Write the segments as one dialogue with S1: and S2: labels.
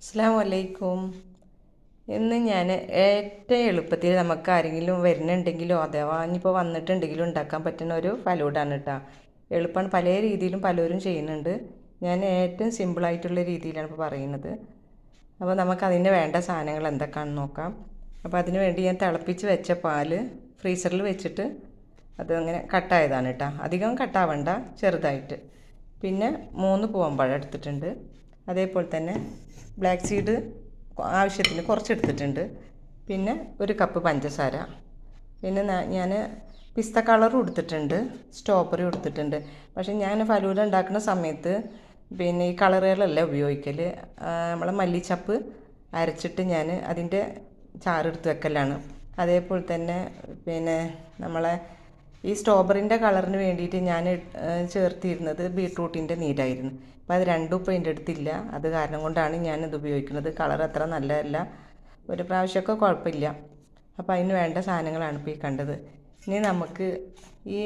S1: അസ്സലാമു അലൈക്കും. ഇന്ന് ഞാൻ ഏറ്റവും എളുപ്പത്തിൽ നമുക്ക് ആരെങ്കിലും വരുന്നുണ്ടെങ്കിലോ അഥവാ ഇനിയിപ്പോൾ വന്നിട്ടുണ്ടെങ്കിലും ഉണ്ടാക്കാൻ പറ്റുന്ന ഒരു ഫലൂഡാണ് കേട്ടോ. എളുപ്പമാണ്, പല രീതിയിലും പലരും ചെയ്യുന്നുണ്ട്. ഞാൻ ഏറ്റവും സിമ്പിളായിട്ടുള്ള രീതിയിലാണ് ഇപ്പോൾ പറയുന്നത്. അപ്പോൾ നമുക്കതിന് വേണ്ട സാധനങ്ങൾ എന്തൊക്കെയാണെന്ന് നോക്കാം. അപ്പോൾ അതിന് വേണ്ടി ഞാൻ തിളപ്പിച്ച് വെച്ച പാല് ഫ്രീസറിൽ വെച്ചിട്ട് അതങ്ങനെ കട്ടായതാണ് കേട്ടോ. അധികം കട്ടാവണ്ട, ചെറുതായിട്ട്. പിന്നെ 3 പൂവമ്പഴം എടുത്തിട്ടുണ്ട്. അതേപോലെ തന്നെ ബ്ലാക്ക് സീഡ് ആവശ്യത്തിന് കുറച്ചെടുത്തിട്ടുണ്ട്. പിന്നെ 1 കപ്പ് പഞ്ചസാര. പിന്നെ ഞാൻ പിസ്ത കളറും എടുത്തിട്ടുണ്ട്, സ്ട്രോബെറി എടുത്തിട്ടുണ്ട്. പക്ഷേ ഞാൻ ഫലൂദ ഉണ്ടാക്കുന്ന സമയത്ത് പിന്നെ ഈ കളറുകളല്ല ഉപയോഗിക്കൽ. നമ്മളെ മല്ലിച്ചപ്പ് അരച്ചിട്ട് ഞാൻ അതിൻ്റെ ചാറെടുത്ത് വെക്കലാണ്. അതേപോലെ തന്നെ പിന്നെ നമ്മളെ ഈ സ്ട്രോബെറിൻ്റെ കളറിന് വേണ്ടിയിട്ട് ഞാൻ ചേർത്തിരുന്നത് ബീട്രൂട്ടിൻ്റെ നീരായിരുന്നു. അപ്പോൾ അത് രണ്ടും ഇപ്പോൾ എൻ്റെ അടുത്തില്ല. അത് കാരണം കൊണ്ടാണ് ഞാനിത് ഉപയോഗിക്കുന്നത്. കളർ അത്ര നല്ലതല്ല, ഒരു പ്രാവശ്യമൊക്കെ കുഴപ്പമില്ല. അപ്പോൾ അതിന് വേണ്ട സാധനങ്ങളാണ് ഇപ്പോൾ ഈ കണ്ടത്. ഇനി നമുക്ക് ഈ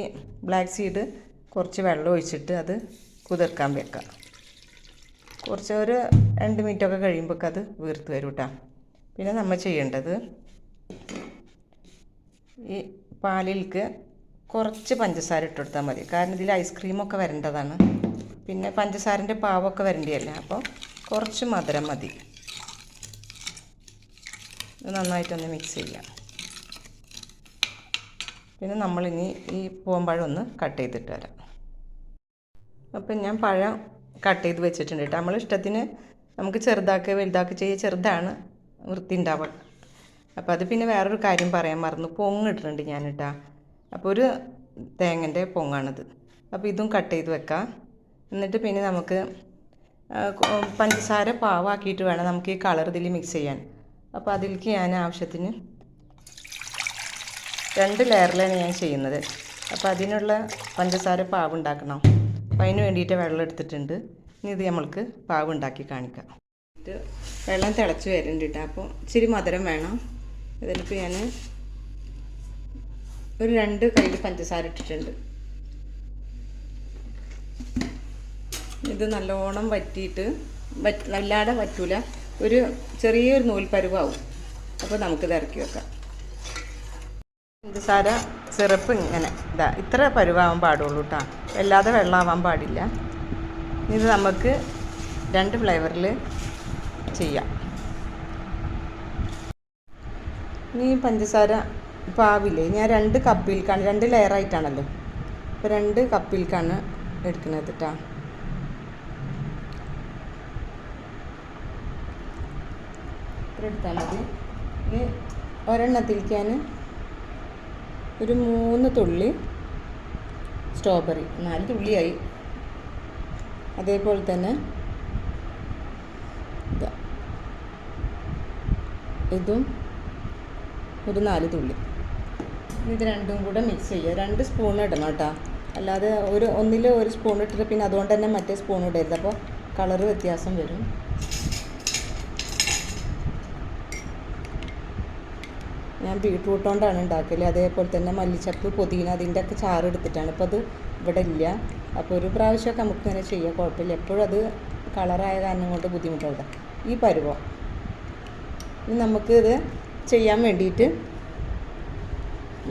S1: ബ്ലാക്ക് സീഡ് കുറച്ച് വെള്ളം ഒഴിച്ചിട്ട് അത് കുതിർക്കാൻ വെക്കാം. കുറച്ച് ഒരു 2 മിനിറ്റൊക്കെ കഴിയുമ്പോൾ അത് വീർത്ത് വരും കേട്ടോ. പിന്നെ നമ്മൾ ചെയ്യേണ്ടത് ഈ പാലിലേക്ക് കുറച്ച് പഞ്ചസാര ഇട്ട് കൊടുത്താൽ മതി. കാരണം ഇതിൽ ഐസ്ക്രീമൊക്കെ വരേണ്ടതാണ്, പിന്നെ പഞ്ചസാരൻ്റെ പാവമൊക്കെ വരേണ്ടതല്ലേ. അപ്പോൾ കുറച്ച് മധുരം മതി. ഇത് നന്നായിട്ടൊന്ന് മിക്സ് ചെയ്യാം. പിന്നെ നമ്മളിനി ഈ പൂവമ്പഴം ഒന്ന് കട്ട് ചെയ്തിട്ട് വരാം. അപ്പം ഞാൻ പഴം കട്ട് ചെയ്ത് വെച്ചിട്ടുണ്ട് കേട്ടോ. നമ്മളിഷ്ടത്തിന് നമുക്ക് ചെറുതാക്കുക വലുതാക്കുക ചെയ്യുക. ചെറുതാണ് വൃത്തി ഉണ്ടാവുക. അപ്പോൾ അത് പിന്നെ വേറൊരു കാര്യം പറയാൻ മറന്നു, പൊങ്ങിട്ടിട്ടുണ്ട് ഞാൻ കേട്ടോ. അപ്പോൾ ഒരു തേങ്ങൻ്റെ പൊങ്ങാണിത്. അപ്പോൾ ഇതും കട്ട് ചെയ്ത് വെക്കാം. എന്നിട്ട് പിന്നെ നമുക്ക് പഞ്ചസാര പാവാക്കിയിട്ട് വേണം നമുക്ക് ഈ കളർ ഇതിൽ മിക്സ് ചെയ്യാൻ. അപ്പോൾ അതിലേക്ക് ഞാൻ ആവശ്യത്തിന് 2 ലെയറിലാണ് ഞാൻ ചെയ്യുന്നത്. അപ്പോൾ അതിനുള്ള പഞ്ചസാര പാവ് ഉണ്ടാക്കണം. അപ്പോൾ അതിന് വേണ്ടിയിട്ട് വെള്ളം എടുത്തിട്ടുണ്ട്. ഇനി ഇത് നമ്മൾക്ക് പാവ് ഉണ്ടാക്കി കാണിക്കാം. വെള്ളം തിളച്ച് വരുന്നുണ്ട് കേട്ടോ. അപ്പോൾ ഇച്ചിരി മധുരം വേണം. ഇതിലിപ്പോൾ ഞാൻ ഒരു 2 കയ്യിൽ പഞ്ചസാര ഇട്ടിട്ടുണ്ട്. ഇത് നല്ലോണം വറ്റിയിട്ട് വല്ലാതെ വറ്റൂല, ഒരു ചെറിയൊരു നൂൽപ്പരുവാവും. അപ്പോൾ നമുക്കിത് ഇറക്കി വെക്കാം. പഞ്ചസാര സിറപ്പ് ഇങ്ങനെ ഇത്ര പരുവാകാൻ പാടുള്ളൂ കേട്ടോ, വല്ലാതെ വെള്ളമാവാൻ പാടില്ല. ഇത് നമുക്ക് 2 ഫ്ലേവറിൽ ചെയ്യാം. ഇനി പഞ്ചസാര പാവില്ലേ, ഞാൻ 2 കപ്പിൽക്കാണ്, 2 ലെയറായിട്ടാണല്ലോ. അപ്പോൾ 2 കപ്പിൽക്കാണ് എടുക്കുന്നത് കേട്ടോ. ഇത്ര എടുത്താൽ മതി. ഇനി ഒരെണ്ണത്തിലേക്ക് ഞാൻ ഒരു 3 തുള്ളി സ്ട്രോബെറി, 4 തുള്ളിയായി. അതേപോലെ തന്നെ ഇതും ഒരു 4 തുള്ളി. ഇത് രണ്ടും കൂടെ മിക്സ് ചെയ്യുക. 2 സ്പൂൺ ഇടണം കേട്ടോ, അല്ലാതെ ഒന്നിൽ 1 സ്പൂൺ ഇട്ടിട്ട് പിന്നെ അതുകൊണ്ട് തന്നെ മറ്റേ സ്പൂൺ ഇടരുത്. അപ്പോൾ കളറ് വ്യത്യാസം വരും. ഞാൻ ബീട്രൂട്ട് കൊണ്ടാണ് ഉണ്ടാക്കൽ. അതേപോലെ തന്നെ മല്ലിച്ചപ്പ്, പുതിന, അതിൻ്റെ ഒക്കെ ചാറ് എടുത്തിട്ടാണ്. ഇപ്പോൾ അത് ഇവിടെ ഇല്ല. അപ്പോൾ ഒരു പ്രാവശ്യമൊക്കെ നമുക്കിങ്ങനെ ചെയ്യാം, കുഴപ്പമില്ല. എപ്പോഴും അത് കളറായ കാരണം കൊണ്ട് ബുദ്ധിമുട്ടാണ്. ഈ പരുവം ഇനി നമുക്കിത് ചെയ്യാൻ വേണ്ടിയിട്ട്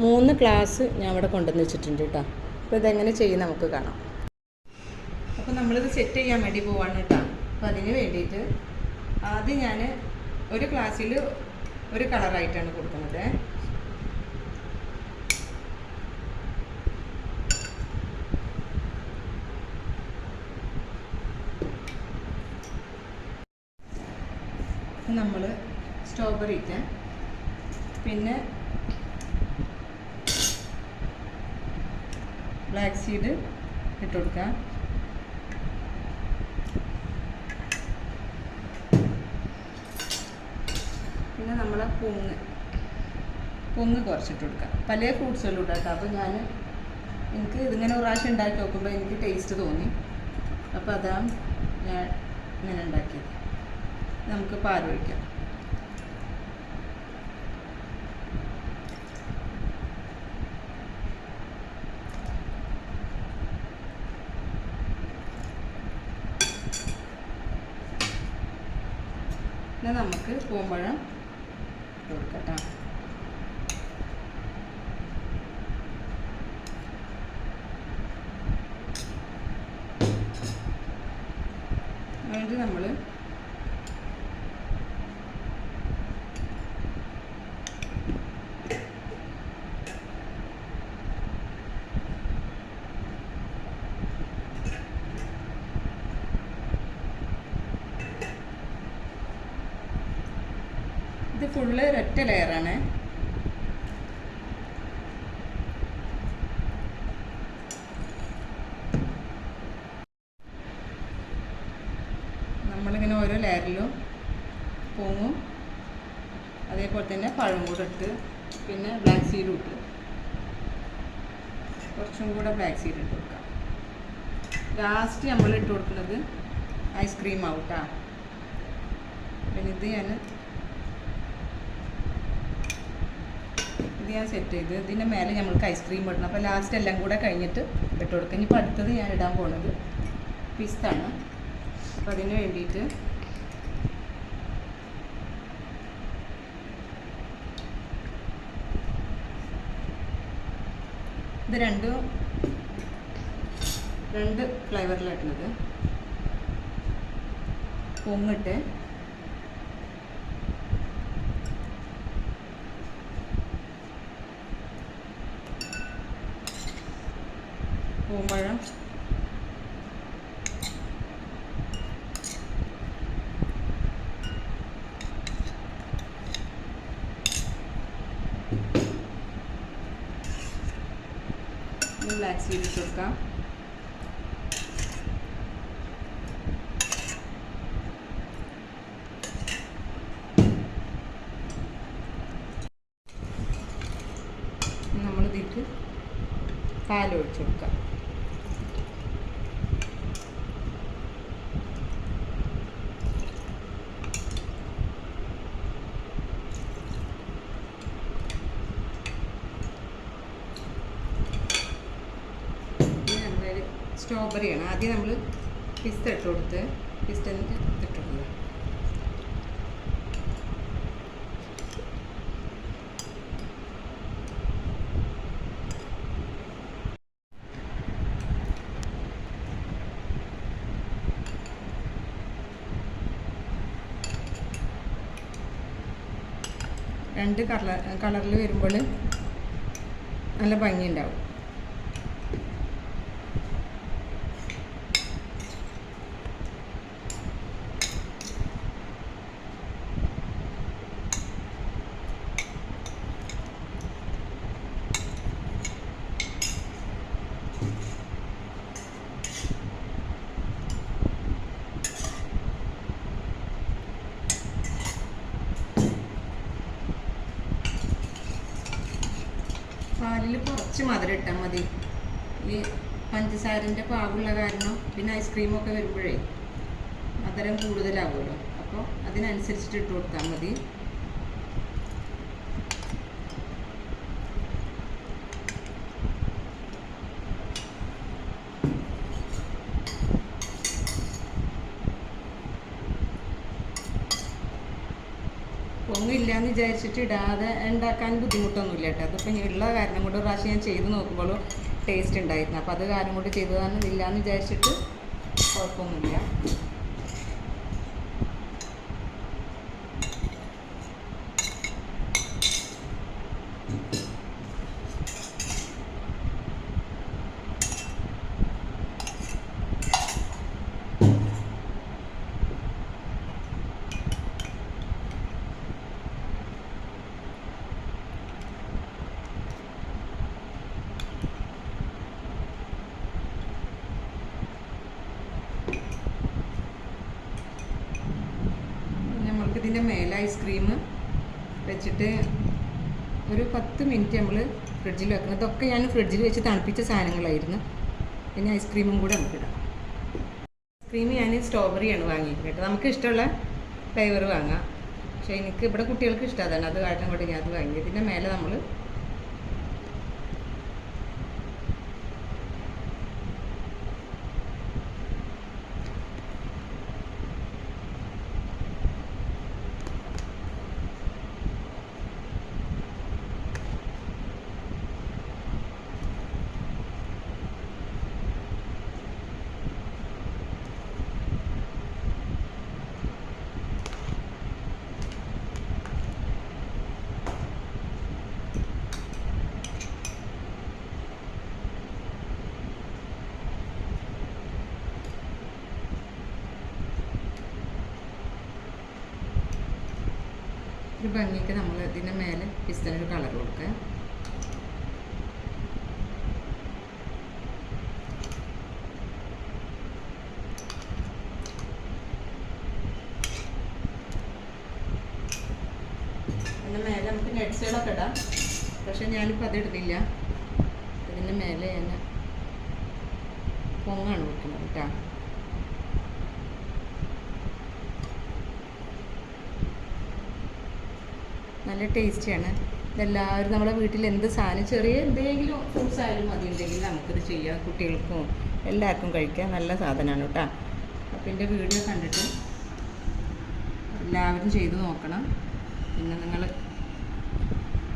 S1: 3 ഗ്ലാസ് ഞാൻ ഇവിടെ കൊണ്ടുവന്ന് വെച്ചിട്ടുണ്ട് കേട്ടോ. അപ്പോൾ ഇതെങ്ങനെ ചെയ്യും നമുക്ക് കാണാം. അപ്പോൾ നമ്മളിത് സെറ്റ് ചെയ്യാൻ വേണ്ടി പോവാണ് കേട്ടോ. അപ്പോൾ അതിന് വേണ്ടിയിട്ട് ആദ്യം ഞാൻ ഒരു ഗ്ലാസ്സിൽ ഒരു കളറായിട്ടാണ് കൊടുക്കുന്നത്. നമ്മൾ സ്ട്രോബെറി ഇട്ട് പിന്നെ ബ്ലാക്ക് സീഡ് ഇട്ട് കൊടുക്കാം. പിന്നെ നമ്മൾ പൊങ്ങ് കുറച്ചിട്ട് കൊടുക്കാം. പല ഫ്രൂട്ട്സുകളും ഇടാം കേട്ടോ. അപ്പോൾ എനിക്ക് ഇതിങ്ങനെ ഒരു പ്രാവശ്യം ഉണ്ടാക്കി നോക്കുമ്പോൾ എനിക്ക് ടേസ്റ്റ് തോന്നി. അപ്പോൾ അതാണ് ഞാൻ ഇങ്ങനെ ഉണ്ടാക്കിയത്. നമുക്ക് പാലൊഴിക്കാം. പിന്നെ നമുക്ക് പൂമ്പഴം കൊടുക്കാം. എന്നിട്ട് നമ്മൾ ഇത് ഫുള്ള് ഒരൊറ്റ ലെയറാണ്. നമ്മളിങ്ങനെ ഓരോ ലെയറിലും പൂങ്ങും, അതേപോലെ തന്നെ പഴം കൂടെ ഇട്ട്, പിന്നെ ബ്ലാക്ക് സീഡും ഇട്ട്, കുറച്ചും കൂടെ ബ്ലാക്ക് സീഡ് ഇട്ട് കൊടുക്കാം. ലാസ്റ്റ് നമ്മൾ ഇട്ട് കൊടുക്കുന്നത് ഐസ്ക്രീം ആവും കേട്ടോ. പിന്നെ ഇത് ഞാൻ സെറ്റ് ചെയ്ത് ഇതിൻ്റെ മേലെ നമ്മൾക്ക് ഐസ്ക്രീം ഇടണം. അപ്പോൾ ലാസ്റ്റ് എല്ലാം കൂടെ കഴിഞ്ഞിട്ട് ഇട്ട് കൊടുക്കാം. ഇനിയിപ്പോൾ അടുത്തത് ഞാൻ ഇടാൻ പോകുന്നത് പിസ്താണ്. അപ്പോൾ അതിന് വേണ്ടിയിട്ട് ഇത് രണ്ട് ഫ്ലേവറിലിട്ടുന്നത്. പൊങ്ങിട്ട് പൂമ്പഴം, ബ്ലാക്ക് സീഡ് ഇട്ട് കൊടുക്കാം. നമ്മളിതിലേക്ക് പാലൊഴിച്ച് കൊടുക്കാം. സ്ട്രോബെറിയാണ്. ആദ്യം നമ്മൾ പിസ്ത ഇട്ട് കൊടുത്ത് പിസ്ത ഇട്ടിട്ടുള്ളത്. രണ്ട് കളറിൽ വരുമ്പോൾ നല്ല ഭംഗിയുണ്ടാവും. പാലിൽ കുറച്ച് മധുരം ഇട്ടാൽ മതി. ഈ പഞ്ചസാരൻ്റെ പാകുള്ള കാരണം പിന്നെ ഐസ്ക്രീമൊക്കെ വരുമ്പോഴേ മധുരം കൂടുതലാവുമല്ലോ. അപ്പോൾ അതിനനുസരിച്ചിട്ട് ഇട്ട് കൊടുത്താൽ മതി. പൊങ്ങില്ലാന്ന് വിചാരിച്ചിട്ട് ഇടാതെ ഉണ്ടാക്കാൻ ബുദ്ധിമുട്ടൊന്നുമില്ല കേട്ടോ. അതിപ്പോൾ ഉള്ള കാരണം കൊണ്ട് ഒരു പ്രാവശ്യം ഞാൻ ചെയ്ത് നോക്കുമ്പോൾ ടേസ്റ്റ് ഉണ്ടായിരുന്നു. അപ്പോൾ അത് കാരണം കൊണ്ട് ചെയ്തതാണ്. ഇല്ലയെന്ന് വിചാരിച്ചിട്ട് കുഴപ്പമൊന്നുമില്ല. ഇതിൻ്റെ മേലെ ഐസ്ക്രീം വെച്ചിട്ട് ഒരു 10 മിനിറ്റ് നമ്മൾ ഫ്രിഡ്ജിൽ വെക്കണം. ഇതൊക്കെ ഞാൻ ഫ്രിഡ്ജിൽ വെച്ച് തണുപ്പിച്ച സാധനങ്ങളായിരുന്നു. പിന്നെ ഐസ്ക്രീമും കൂടെ നമുക്കിടാം. ഐസ്ക്രീം ഞാൻ സ്ട്രോബെറിയാണ് വാങ്ങിയിട്ട്. നമുക്ക് ഇഷ്ടമുള്ള ഫ്ലേവർ വാങ്ങാം. പക്ഷേ എനിക്ക് ഇവിടെ കുട്ടികൾക്ക് ഇഷ്ടമാണ്. അത് കാരണം കൊണ്ട് ഞാൻ അത് വാങ്ങി. ഇതിൻ്റെ മേലെ നമ്മൾ ഒരു ഭംഗിക്ക് നമ്മൾ ഇതിൻ്റെ മേലെ പിസ്തനൊരു കളർ കൊടുക്കുക. അതിൻ്റെ മേലെ നമുക്ക് നട്സുകളൊക്കെ ഇടാം, പക്ഷെ ഞാനിപ്പോൾ അതിടുന്നില്ല. ഇതിൻ്റെ മേലെ ഞാൻ പൊങ്ങാണ് വെക്കുന്നത് കേട്ടോ. നല്ല ടേസ്റ്റിയാണ്. ഇതെല്ലാവരും നമ്മുടെ വീട്ടിൽ എന്ത് സാധനം ചെറിയ എന്തെങ്കിലും ഫ്രൂട്ട്സ് ആയാലും മതി ഉണ്ടെങ്കിൽ നമുക്കിത് ചെയ്യാം. കുട്ടികൾക്കും എല്ലാവർക്കും കഴിക്കാം. നല്ല സാധനമാണ് കേട്ടോ. അപ്പോൾ എൻ്റെ വീഡിയോ കണ്ടിട്ട് എല്ലാവരും ചെയ്ത് നോക്കണം. പിന്നെ നിങ്ങൾ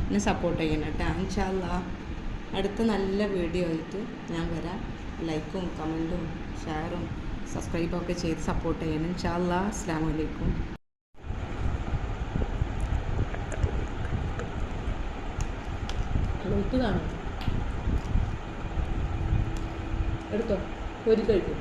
S1: എന്നെ സപ്പോർട്ട് ചെയ്യണം കേട്ടോ. ഇൻഷാ അല്ലാഹ് അടുത്ത നല്ല വീഡിയോ ആയിട്ട് ഞാൻ വരാം. ലൈക്കും കമൻറ്റും ഷെയറും സബ്സ്ക്രൈബും ഒക്കെ ചെയ്ത് സപ്പോർട്ട് ചെയ്യണം. ഇൻഷാ അല്ലാഹ്. അസ്സലാമു അലൈക്കും.
S2: ഉപ്പ് കാണും എടുത്തോ, ഒരു കഴിക്കും.